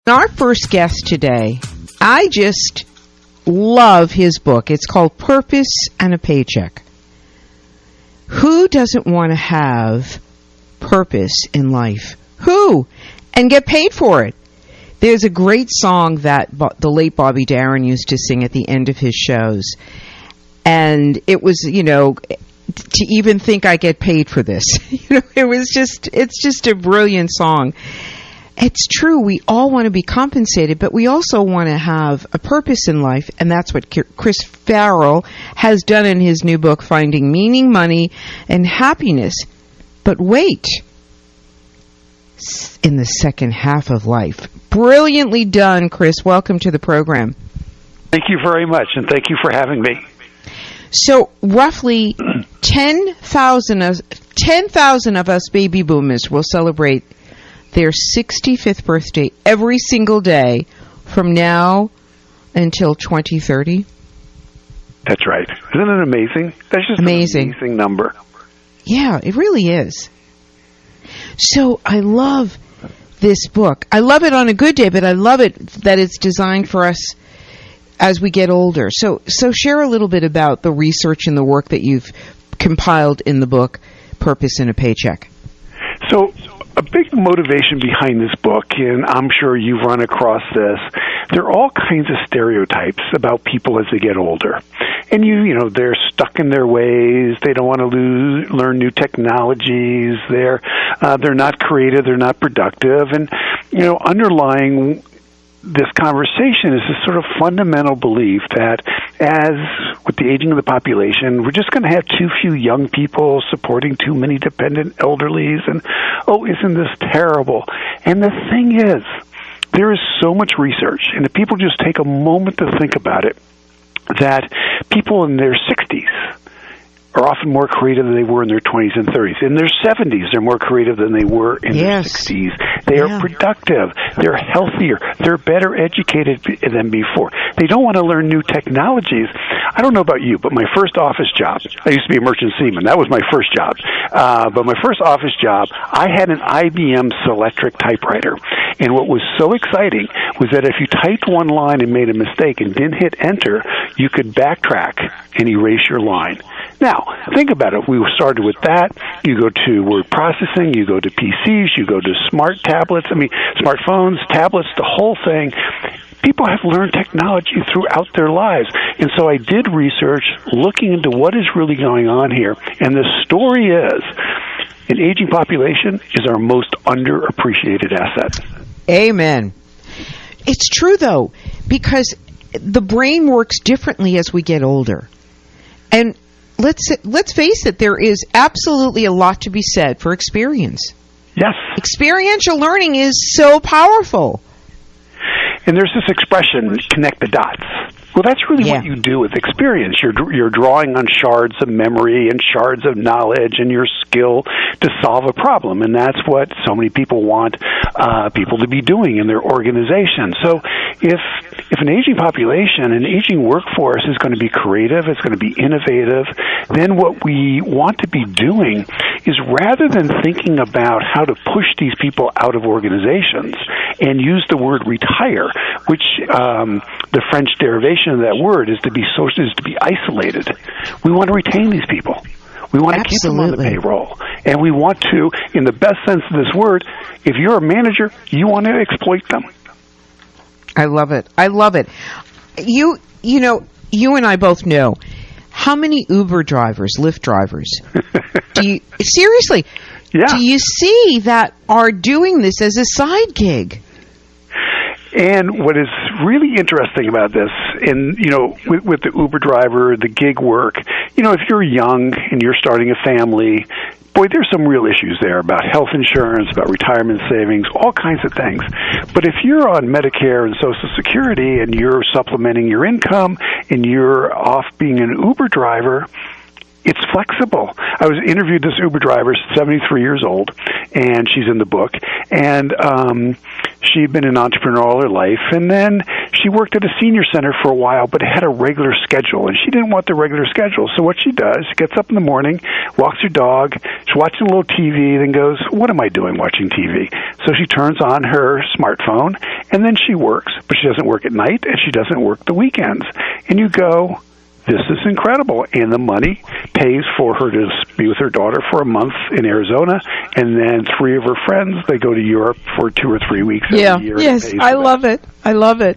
Our first guest today, I just love his book. It's called Purpose and a Paycheck. Who doesn't want to have purpose in life? Who? And get paid for it. There's a great song that the late Bobby Darin used to sing at the end of his shows. And it was, to even think I get paid for this. It's just a brilliant song. It's true, we all want to be compensated, but we also want to have a purpose in life, and that's what Chris Farrell has done in his new book, Finding Meaning, Money, and Happiness. But wait, in the second half of life. Brilliantly done, Chris. Welcome to the program. Thank you very much, and thank you for having me. So, roughly 10,000 of us baby boomers will celebrate their 65th birthday every single day from now until 2030. That's right. Isn't it amazing? That's just amazing. An amazing number. Yeah, it really is. So I love this book. I love it on a good day, but I love it that it's designed for us as we get older. So share a little bit about the research and the work that you've compiled in the book, Purpose and a Paycheck. So a big motivation behind this book, and I'm sure you've run across this, there are all kinds of stereotypes about people as they get older. And they're stuck in their ways. They don't want to learn new technologies. They're not creative. They're not productive. And, underlying this conversation is this sort of fundamental belief that as with the aging of the population, we're just going to have too few young people supporting too many dependent elderlies, and isn't this terrible? And the thing is, there is so much research, and if people just take a moment to think about it, that people in their 60s are often more creative than they were in their 20s and 30s. In their 70s, they're more creative than they were in their 60s. They are productive. They're healthier. They're better educated than before. They don't want to learn new technologies. I don't know about you, but my first office job, I used to be a merchant seaman. That was my first job. But my first office job, I had an IBM Selectric typewriter. And what was so exciting was that if you typed one line and made a mistake and didn't hit enter, you could backtrack and erase your line. Now, think about it. We started with that. You go to word processing. You go to PCs. You go to smartphones, tablets, the whole thing. People have learned technology throughout their lives. And so I did research looking into what is really going on here. And the story is an aging population is our most underappreciated asset. Amen. It's true, though, because the brain works differently as we get older. And let's face it, there is absolutely a lot to be said for experience. Yes. Experiential learning is so powerful. And there's this expression, connect the dots. Well, that's really what you do with experience. You're drawing on shards of memory and shards of knowledge and your skill to solve a problem, and that's what so many people want people to be doing in their organization. So if an aging population, an aging workforce is going to be creative, it's going to be innovative, then what we want to be doing is rather than thinking about how to push these people out of organizations and use the word retire, which the French derivation of that word is to be isolated. We want to retain these people. We want to keep them on the payroll. And we want to, in the best sense of this word, if you're a manager, you want to exploit them. I love it. I love it. You and I both know how many Uber drivers, Lyft drivers, seriously, do you see that are doing this as a side gig? And what is really interesting about this, with the Uber driver, the gig work, if you're young and you're starting a family, boy, there's some real issues there about health insurance, about retirement savings, all kinds of things. But if you're on Medicare and Social Security and you're supplementing your income and you're off being an Uber driver, it's flexible. I was interviewed this Uber driver, 73 years old, and she's in the book. And she'd been an entrepreneur all her life, and then she worked at a senior center for a while, but it had a regular schedule, and she didn't want the regular schedule. So what she does, she gets up in the morning, walks her dog, she's watching a little TV, then goes, what am I doing watching TV? So she turns on her smartphone, and then she works, but she doesn't work at night, and she doesn't work the weekends. And you go, this is incredible. And the money pays for her to be with her daughter for a month in Arizona, and then 3 of her friends, they go to Europe for 2 or 3 weeks every year. Yes, I love it. I love it.